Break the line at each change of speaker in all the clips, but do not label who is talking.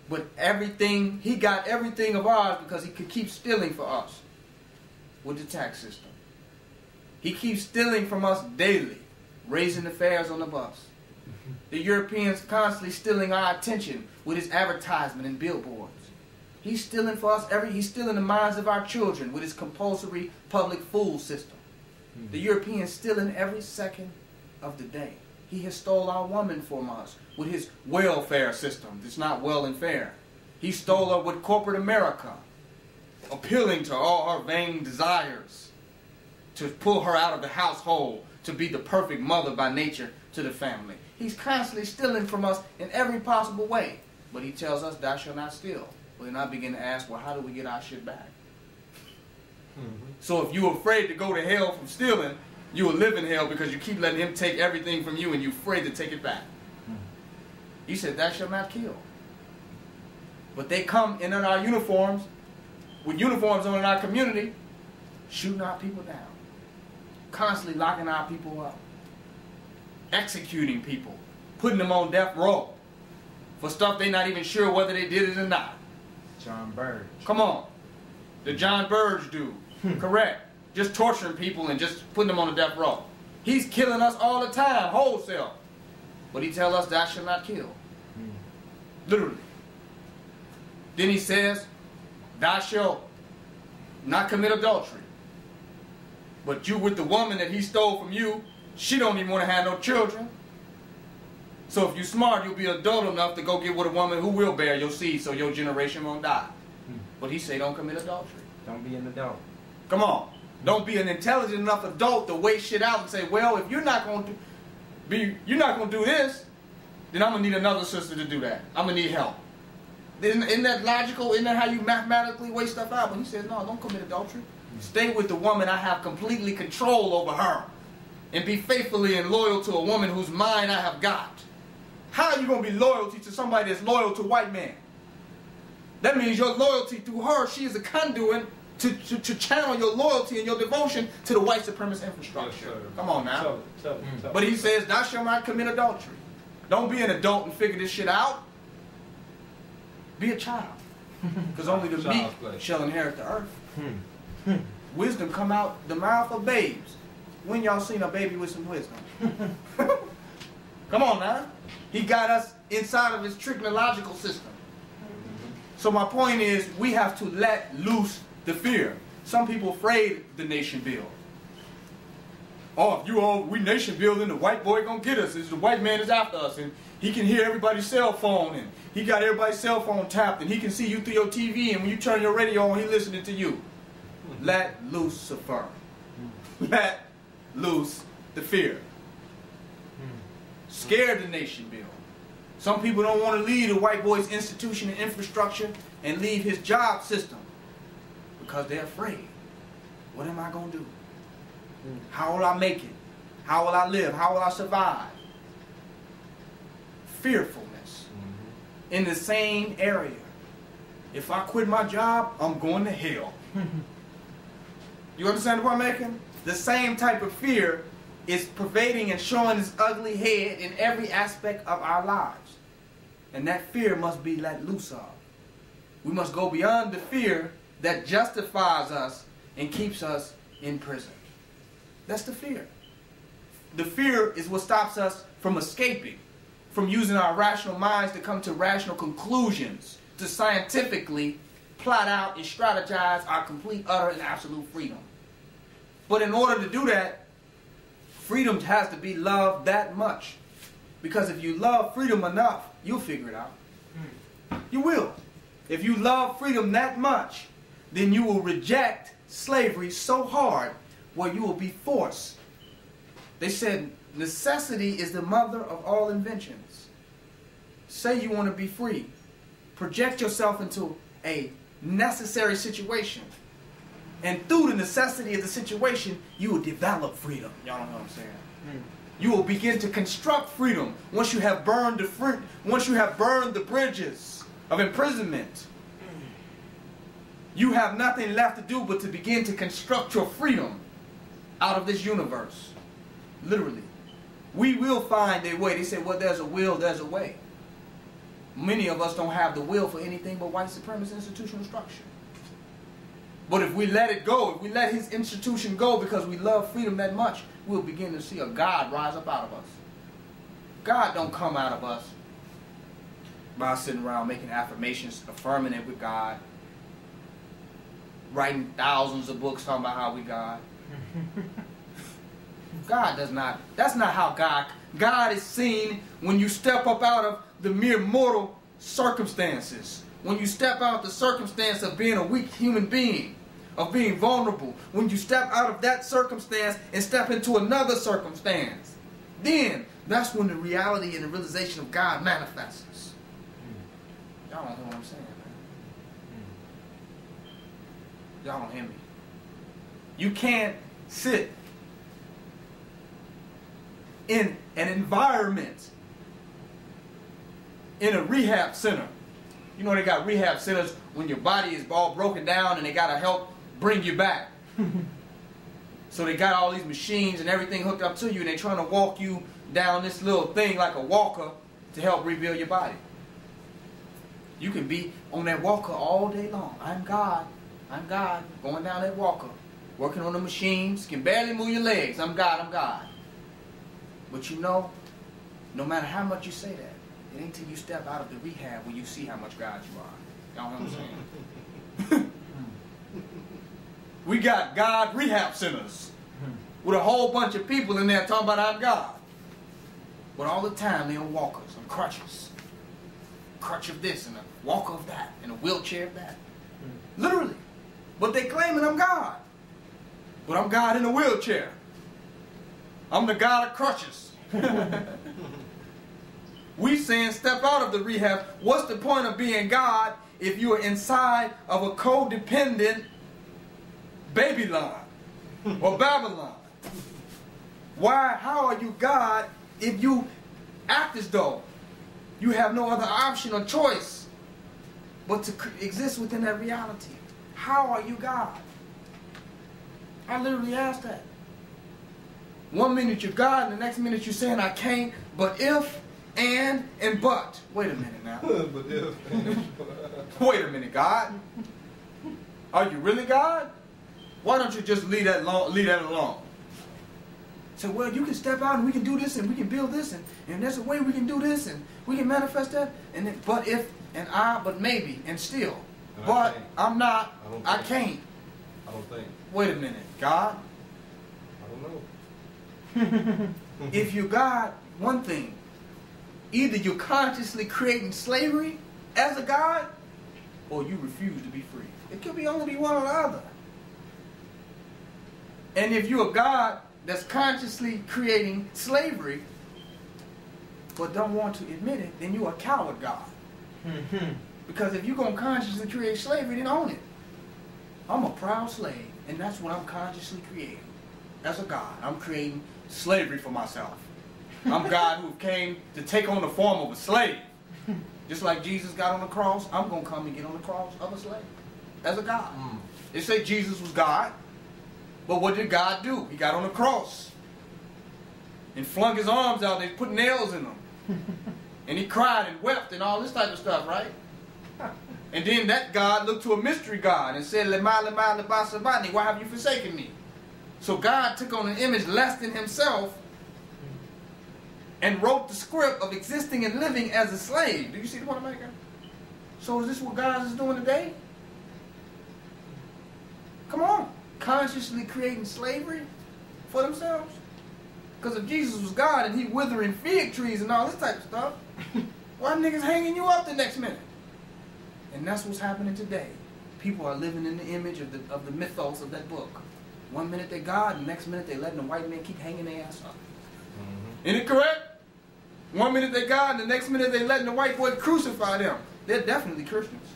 But everything, he got everything of ours because he could keep stealing for us with the tax system. He keeps stealing from us daily, raising the fares on the bus. The Europeans constantly stealing our attention with his advertisement and billboards. He's stealing for us he's stealing the minds of our children with his compulsory public food system. The Europeans stealing every second of the day. He has stole our woman from us with his welfare system. It's not well and fair. He stole her with corporate America, appealing to all her vain desires, to pull her out of the household, to be the perfect mother by nature to the family. He's constantly stealing from us in every possible way. But he tells us, thou shalt not steal. Well, then I begin to ask, well, how do we get our shit back? So if you're afraid to go to hell from stealing, you will live in hell because you keep letting him take everything from you and you're afraid to take it back. He said, thou shalt not kill. But they come in our uniforms, with uniforms on in our community, shooting our people down. Constantly locking our people up. Executing people. Putting them on death row. For stuff they're not even sure whether they did it or not.
John Burge.
Come on. The John Burge dude. Correct. Just torturing people and just putting them on the death row. He's killing us all the time, wholesale. But he tells us thou shalt not kill. Literally. Then he says, thou shalt not commit adultery. But you with the woman that he stole from you, she don't even want to have no children. So if you're smart, you'll be adult enough to go get with a woman who will bear your seed so your generation won't die. But he say don't commit adultery.
Don't be an adult.
Come on. Don't be an intelligent enough adult to weigh shit out and say, well, if you're not going to do this, then I'm going to need another sister to do that. I'm going to need help. Isn't that logical? Isn't that how you mathematically weigh stuff out? But he says, no, don't commit adultery. Stay with the woman I have completely control over her. And be faithfully and loyal to a woman whose mind I have got. How are you going to be loyalty to somebody that's loyal to a white man? That means your loyalty through her, she is a conduit to channel your loyalty and your devotion to the white supremacist infrastructure. Yes, come on now. But he says, thou shalt not commit adultery. Don't be an adult and figure this shit out. Be a child. Because only the meek shall inherit the earth. Wisdom come out the mouth of babes. When y'all seen a baby with some wisdom? Come on now. He got us inside of his technological system. So my point is, we have to let loose the fear. Some people afraid the nation build. Oh, if we nation building, the white boy gonna get us. The white man is after us, and he can hear everybody's cell phone, and he got everybody's cell phone tapped, and he can see you through your TV, and when you turn your radio on, he listening to you. Let Lucifer. Let loose the fear. Scared the nation build. Some people don't want to leave the white boy's institution and infrastructure and leave his job system because they're afraid. What am I going to do? How will I make it? How will I live? How will I survive? Fearfulness. In the same area. If I quit my job, I'm going to hell. You understand what I'm making? The same type of fear is pervading and showing its ugly head in every aspect of our lives. And that fear must be let loose of. We must go beyond the fear that justifies us and keeps us in prison. That's the fear. The fear is what stops us from escaping, from using our rational minds to come to rational conclusions, to scientifically plot out and strategize our complete, utter, and absolute freedom. But in order to do that, freedom has to be loved that much. Because if you love freedom enough, you'll figure it out. You will. If you love freedom that much, then you will reject slavery so hard where you will be forced. They said necessity is the mother of all inventions. Say you want to be free. Project yourself into a necessary situation. And through the necessity of the situation, you will develop freedom. Y'all know what I'm saying? You will begin to construct freedom once you have burned the bridges of imprisonment. You have nothing left to do but to begin to construct your freedom out of this universe. Literally. We will find a way. They say, well, there's a will, there's a way. many of us don't have the will for anything but white supremacist institutional structure. But if we let it go, if we let his institution go because we love freedom that much, we'll begin to see a God rise up out of us. God don't come out of us by sitting around making affirmations, affirming it with God, writing thousands of books talking about how we God. God does not, that's not how God is seen when you step up out of the mere mortal circumstances. When you step out the circumstance of being a weak human being, of being vulnerable, when you step out of that circumstance and step into another circumstance, then that's when the reality and the realization of God manifests. Y'all don't know what I'm saying, man. Y'all don't hear me. You can't sit in an environment, in a rehab center. You know they got rehab centers when your body is all broken down and they got to help bring you back. So they got all these machines and everything hooked up to you, and they're trying to walk you down this little thing like a walker to help rebuild your body. You can be on that walker all day long. I'm God. I'm God. Going down that walker. Working on the machines. Can barely move your legs. I'm God. I'm God. But you know, no matter how much you say that, it ain't till you step out of the rehab when you see how much God you are. Y'all know what I'm saying? We got God rehab centers with a whole bunch of people in there talking about I'm God. But all the time they're on walkers, on crutches. Crutch of this and a walker of that and a wheelchair of that. Literally. But they claiming I'm God. But I'm God in a wheelchair. I'm the God of crutches. We saying step out of the rehab. What's the point of being God if you are inside of a codependent Babylon or Babylon? Why? How are you God if you act as though you have no other option or choice but to exist within that reality? How are you God? I literally asked that. One minute you're God, and the next minute you're saying I can't, but if, and but. Wait a minute now.
But if, and but.
Wait a minute, God. Are you really God? Why don't you just leave that alone? So, well, you can step out and we can do this and we can build this and there's a way we can do this and we can manifest that. And then, but if, and I, but maybe, and still.
And
but I'm not, I
think.
can't.
I don't think.
Wait a minute, God.
I don't know.
If you're God, one thing. Either you're consciously creating slavery as a God, or you refuse to be free. It could be only one or the other. And if you're a God that's consciously creating slavery, but don't want to admit it, then you're a coward God. Because if you're going to consciously create slavery, then own it. I'm a proud slave, and that's what I'm consciously creating. As a God, I'm creating slavery for myself. I'm God who came to take on the form of a slave. Just like Jesus got on the cross, I'm going to come and get on the cross of a slave. As a God. They say Jesus was God. But what did God do? He got on the cross. And flung his arms out and they put nails in them. And he cried and wept and all this type of stuff, right? And then that God looked to a mystery God and said, Lema, lema, leba, sabani, why have you forsaken me? So God took on an image less than himself and wrote the script of existing and living as a slave. Do you see the point I'm making? So is this what God is doing today? Come on. Consciously creating slavery for themselves? Because if Jesus was God and he withering fig trees and all this type of stuff, why niggas hanging you up the next minute? And that's what's happening today. People are living in the image of the mythos of that book. One minute they're God, the next minute they're letting the white man keep hanging their ass up. Isn't it correct? One minute they're God, and the next minute they're letting the white boy crucify them. They're definitely Christians.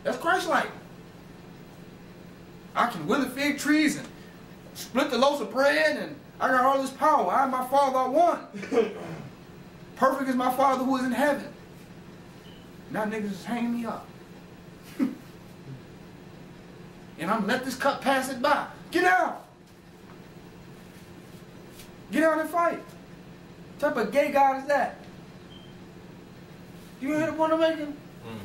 That's Christ-like. I can wither fig trees and split the loaves of bread, and I got all this power. I and my Father are one. Perfect is my Father who is in heaven. Now niggas is hanging me up. And I'm let this cup pass it by. Get out. Get out and fight. What type of gay God is that? You hear the point I'm making?
Mm.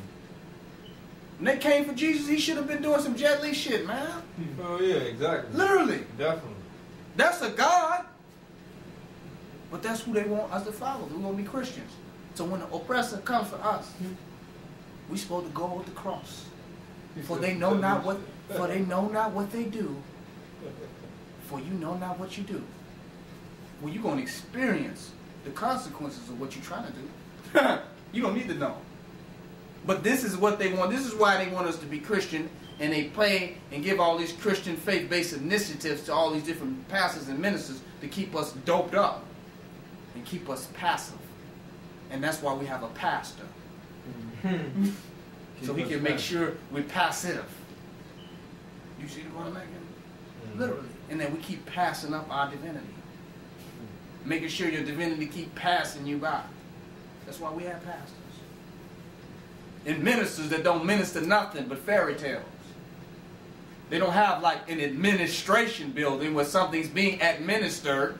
When they came for Jesus, he should have been doing some Jet Li shit, man.
Oh yeah, exactly.
Literally.
Definitely.
That's a God. But that's who they want us to follow. We want to be Christians. So when the oppressor comes for us, we supposed to go with the cross. For they know not what they do. For you know not what you do. Well, you're going to experience the consequences of what you're trying to do. You don't need to know. But this is what they want. This is why they want us to be Christian. And they play and give all these Christian faith-based initiatives to all these different pastors and ministers to keep us doped up and keep us passive. And that's why we have a pastor. So he can make sure we're passive. You see the point I'm making? Literally. And then we keep passing up our divinity. Making sure your divinity keep passing you by. That's why we have pastors. And ministers that don't minister nothing but fairy tales. They don't have like an administration building where something's being administered.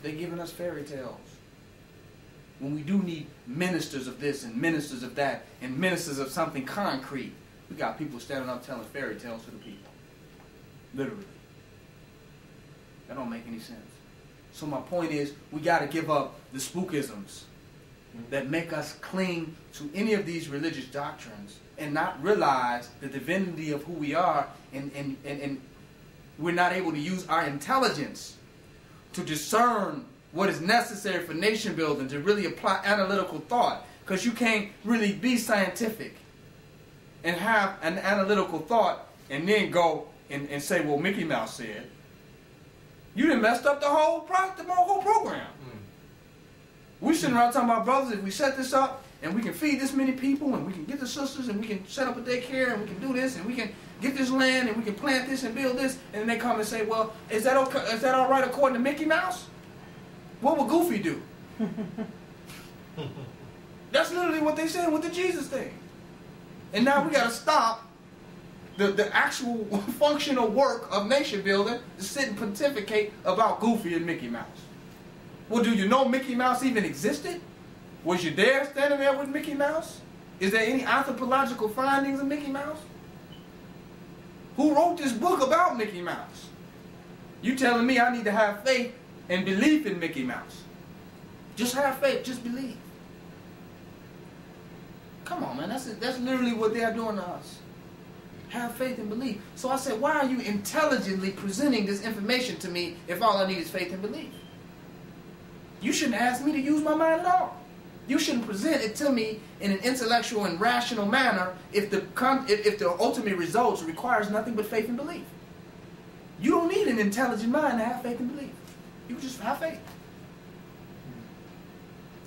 They're giving us fairy tales. When we do need ministers of this and ministers of that and ministers of something concrete, we got people standing up telling fairy tales to the people. Literally. That don't make any sense. So my point is, we got to give up the spookisms that make us cling to any of these religious doctrines and not realize the divinity of who we are, and we're not able to use our intelligence to discern what is necessary for nation building, to really apply analytical thought. Because you can't really be scientific and have an analytical thought and then go and say, well, Mickey Mouse said. You done messed up the whole program. We sitting around talking about, brothers, if we set this up and we can feed this many people and we can get the sisters and we can set up a daycare and we can do this and we can get this land and we can plant this and build this, and then they come and say, well, is that okay? Is that all right according to Mickey Mouse? What would Goofy do? That's literally what they said with the Jesus thing. And now we got to stop the actual functional work of nation building to sit and pontificate about Goofy and Mickey Mouse. Well, do you know Mickey Mouse even existed? Was you there standing there with Mickey Mouse? Is there any anthropological findings of Mickey Mouse? Who wrote this book about Mickey Mouse? You telling me I need to have faith and belief in Mickey Mouse? Just have faith, just believe. Come on, man, that's literally what they are doing to us. Have faith and belief. So I said, why are you intelligently presenting this information to me if all I need is faith and belief? You shouldn't ask me to use my mind at all. You shouldn't present it to me in an intellectual and rational manner if the ultimate results requires nothing but faith and belief. You don't need an intelligent mind to have faith and belief. You just have faith.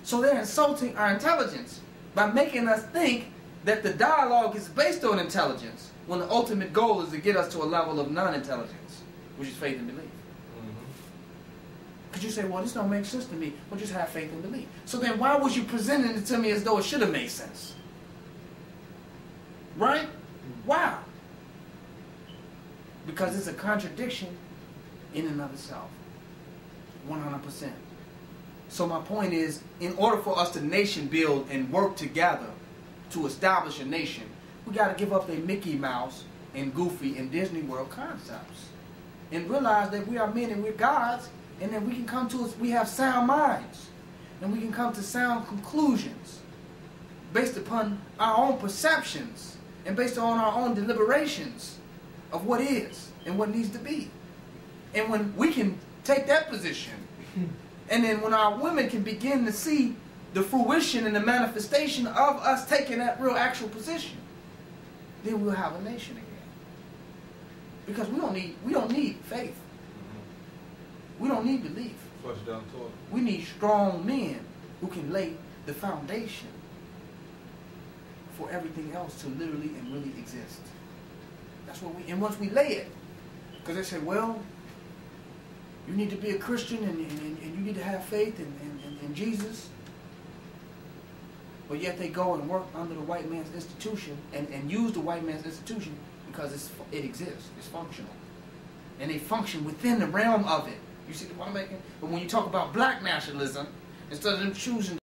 So they're insulting our intelligence by making us think that the dialogue is based on intelligence when the ultimate goal is to get us to a level of non-intelligence, which is faith and belief. Because you say, well, this don't make sense to me. Well, just have faith and believe. So then why was you presenting it to me as though it should have made sense? Right? Why? Because it's a contradiction in and of itself. 100%. So my point is, in order for us to nation build and work together to establish a nation, we got to give up the Mickey Mouse and Goofy and Disney World concepts and realize that we are men and we're gods. And then we can come to, we have sound minds. And we can come to sound conclusions based upon our own perceptions and based on our own deliberations of what is and what needs to be. And when we can take that position, and then when our women can begin to see the fruition and the manifestation of us taking that real actual position, then we'll have a nation again. Because we don't need faith. We don't need belief. We need strong men who can lay the foundation for everything else to literally and really exist. That's what and once we lay it, because they say, well, you need to be a Christian and you need to have faith in Jesus. But yet they go and work under the white man's institution and use the white man's institution because it exists, it's functional. And they function within the realm of it. You see the point I'm making? But when you talk about black nationalism, instead of them choosing